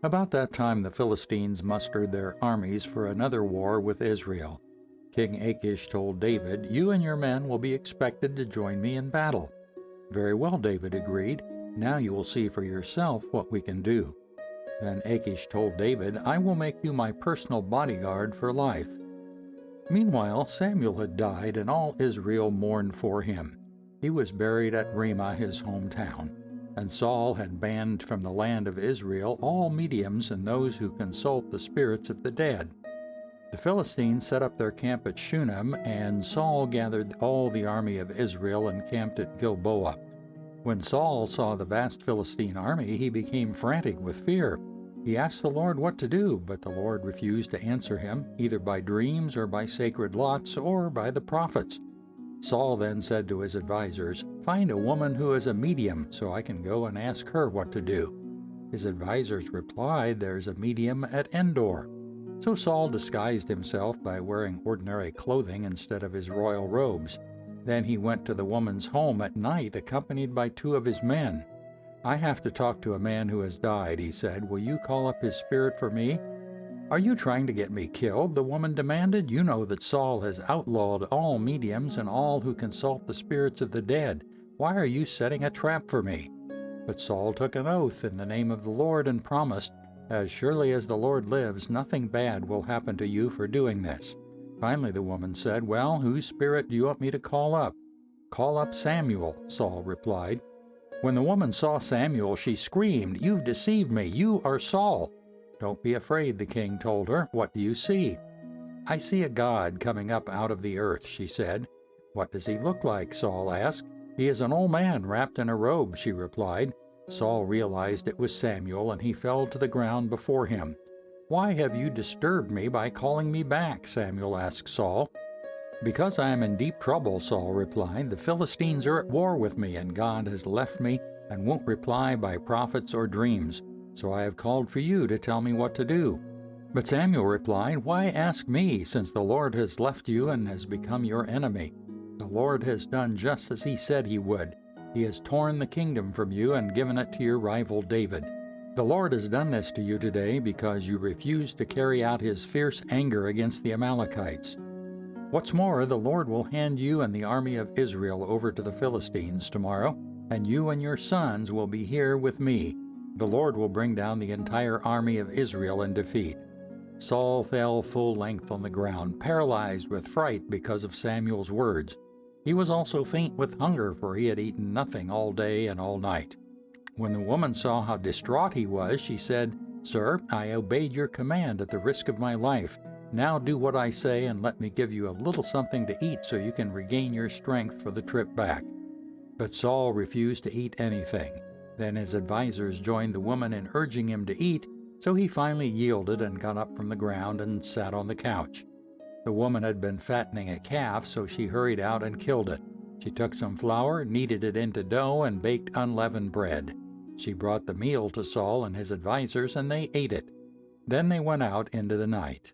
About that time the Philistines mustered their armies for another war with Israel. King Achish told David, "You and your men will be expected to join me in battle." "Very well," David agreed. "Now you will see for yourself what we can do." Then Achish told David, "I will make you my personal bodyguard for life." Meanwhile, Samuel had died, and all Israel mourned for him. He was buried at Ramah, his hometown, and Saul had banned from the land of Israel all mediums and those who consult the spirits of the dead. The Philistines set up their camp at Shunem, and Saul gathered all the army of Israel and camped at Gilboa. When Saul saw the vast Philistine army, he became frantic with fear. He asked the Lord what to do, but the Lord refused to answer him, either by dreams or by sacred lots or by the prophets. Saul then said to his advisers, "Find a woman who is a medium, so I can go and ask her what to do." His advisers replied, "There's a medium at Endor." So Saul disguised himself by wearing ordinary clothing instead of his royal robes. Then he went to the woman's home at night, accompanied by 2 of his men. "I have to talk to a man who has died," he said. "Will you call up his spirit for me?" "Are you trying to get me killed?" the woman demanded. "You know that Saul has outlawed all mediums and all who consult the spirits of the dead. Why are you setting a trap for me?" But Saul took an oath in the name of the Lord and promised, "As surely as the Lord lives, nothing bad will happen to you for doing this." Finally the woman said, "Well, whose spirit do you want me to call up?" "Call up Samuel," Saul replied. When the woman saw Samuel, she screamed, "You've deceived me! You are Saul!" "Don't be afraid," the king told her. "What do you see?" "I see a god coming up out of the earth," she said. "What does he look like?" Saul asked. "He is an old man wrapped in a robe," she replied. Saul realized it was Samuel, and he fell to the ground before him. "Why have you disturbed me by calling me back?" Samuel asked Saul. "Because I am in deep trouble," Saul replied. "The Philistines are at war with me, and God has left me and won't reply by prophets or dreams. So I have called for you to tell me what to do." But Samuel replied, "Why ask me, since the Lord has left you and has become your enemy? The Lord has done just as he said he would. He has torn the kingdom from you and given it to your rival David. The Lord has done this to you today because you refused to carry out his fierce anger against the Amalekites. What's more, the Lord will hand you and the army of Israel over to the Philistines tomorrow, and you and your sons will be here with me. The Lord will bring down the entire army of Israel in defeat." Saul fell full length on the ground, paralyzed with fright because of Samuel's words. He was also faint with hunger, for he had eaten nothing all day and all night. When the woman saw how distraught he was, she said, "Sir, I obeyed your command at the risk of my life. Now do what I say and let me give you a little something to eat so you can regain your strength for the trip back." But Saul refused to eat anything. Then his advisers joined the woman in urging him to eat, so he finally yielded and got up from the ground and sat on the couch. The woman had been fattening a calf, so she hurried out and killed it. She took some flour, kneaded it into dough, and baked unleavened bread. She brought the meal to Saul and his advisers, and they ate it. Then they went out into the night.